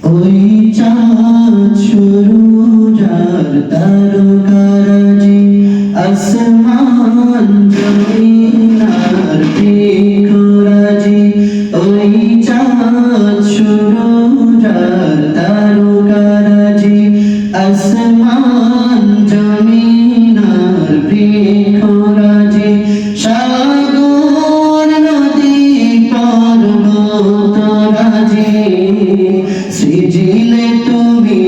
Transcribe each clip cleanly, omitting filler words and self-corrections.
ওই চাঁদ শুরু যার তারকারাজি আসমান জমিন আর বৃক্ষরাজি ওই চাঁদ শুরু যার তারকারাজি আসমান জমিন আর বৃক্ষরাজি সাগর নদী পর্বতরাজি সৃজিলে তুমি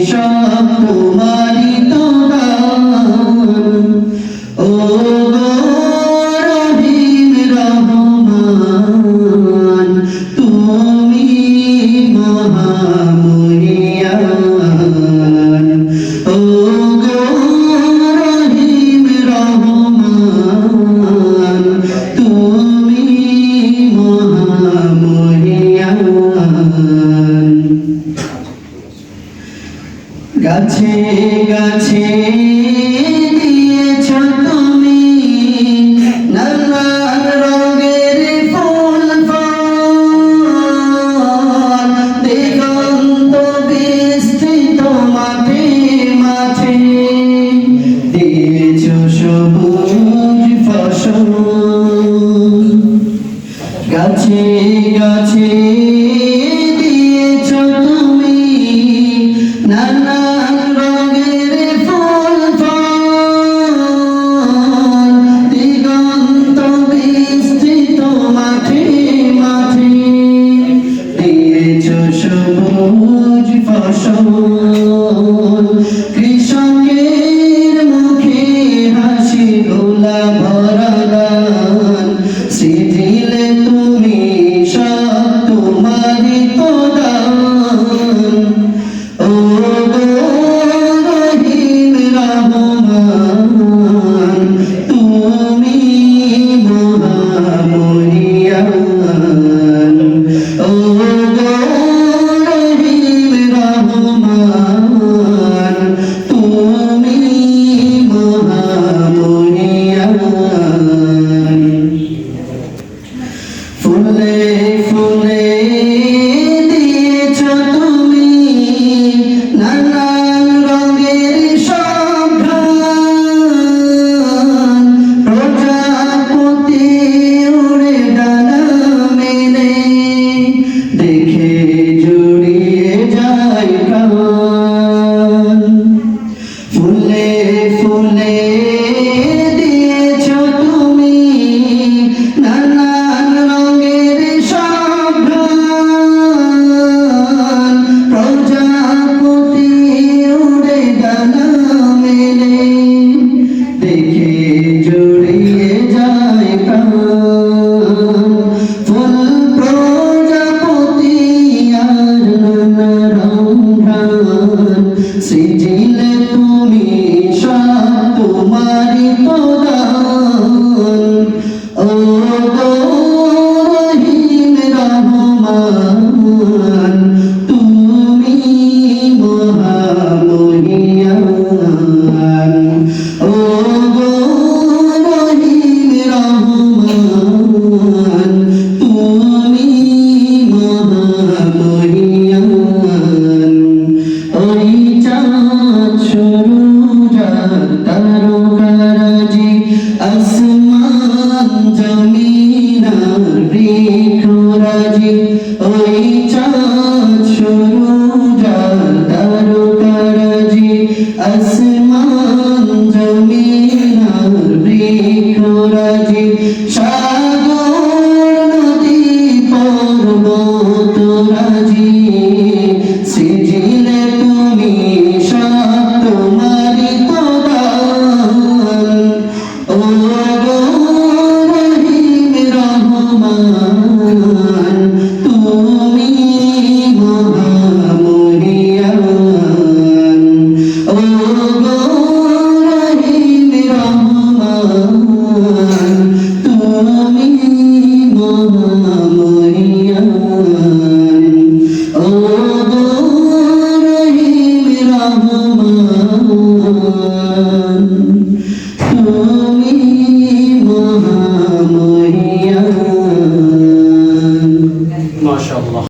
সব তোমারি তো দান ও গো রহিম রহমান তুমি মহামহিয়ান ও গো রহিম রহমান তুমি মহামহিয়ান গাছে গাছে দিয়েছ তুমি নানান রঙের ফুল ফল দিগন্ত বিস্তৃত মাঠে মাঠে দিয়েছ সবুজ ফসল গাছে গাছে দিয়েছ তুমি নানান রঙের ফুল ফল দিগন্ত বিস্তৃত মাঠে মাঠে দিয়েছ সবুজ ফসল কৃষকের মুখে হাসি গোলা ভরা গান সৃজিলে তুমি সব তোমারি তো দান ও গো রহিম রহমান তুমি মহামহিয়ান ও গো রহিম রহমান তুমি মহামহিয়ান ফুলে ফুলে দিয়েছ তুমি নানান রঙের সঘ্রাণ প্রজাপতি উড়ে ডানা মেলে দেখে জুড়িয়ে যায় প্রাণ ফুলে ফুলে দিয়েছ তুমি নানান রঙের সঘ্রাণ প্রজাপতি উড়ে ডানা মেলে দেখে জড়িয়ে যায় প্রাণ ফুল প্রজাপতি আর নানা রঙ সৃজিলে তুমি সব তোমারি তো দান ও গো রহিম রহমান তুমি মহামহিয়ান ও গো রহিম রহমান তুমি মহামহিয়ান ওই চাঁদ শুরু যার তারকারাজি আসমান জমিন আর বৃক্ষরাজি ওই চাঁদ শুরু যার তারকারাজি আসমান জমিন আর বৃক্ষরাজি সাগর নদী পর্বতরাজি সৃজিলে তুমি সব তোমারি তো দান ও গো রহিম রহমান তুমি মহামহিয়ান ও গো রহিম রহমান তুমি মহামহিয়ান ও গো রহিম রহমান তুমি মহামহিয়ান মাশাআল্লাহ।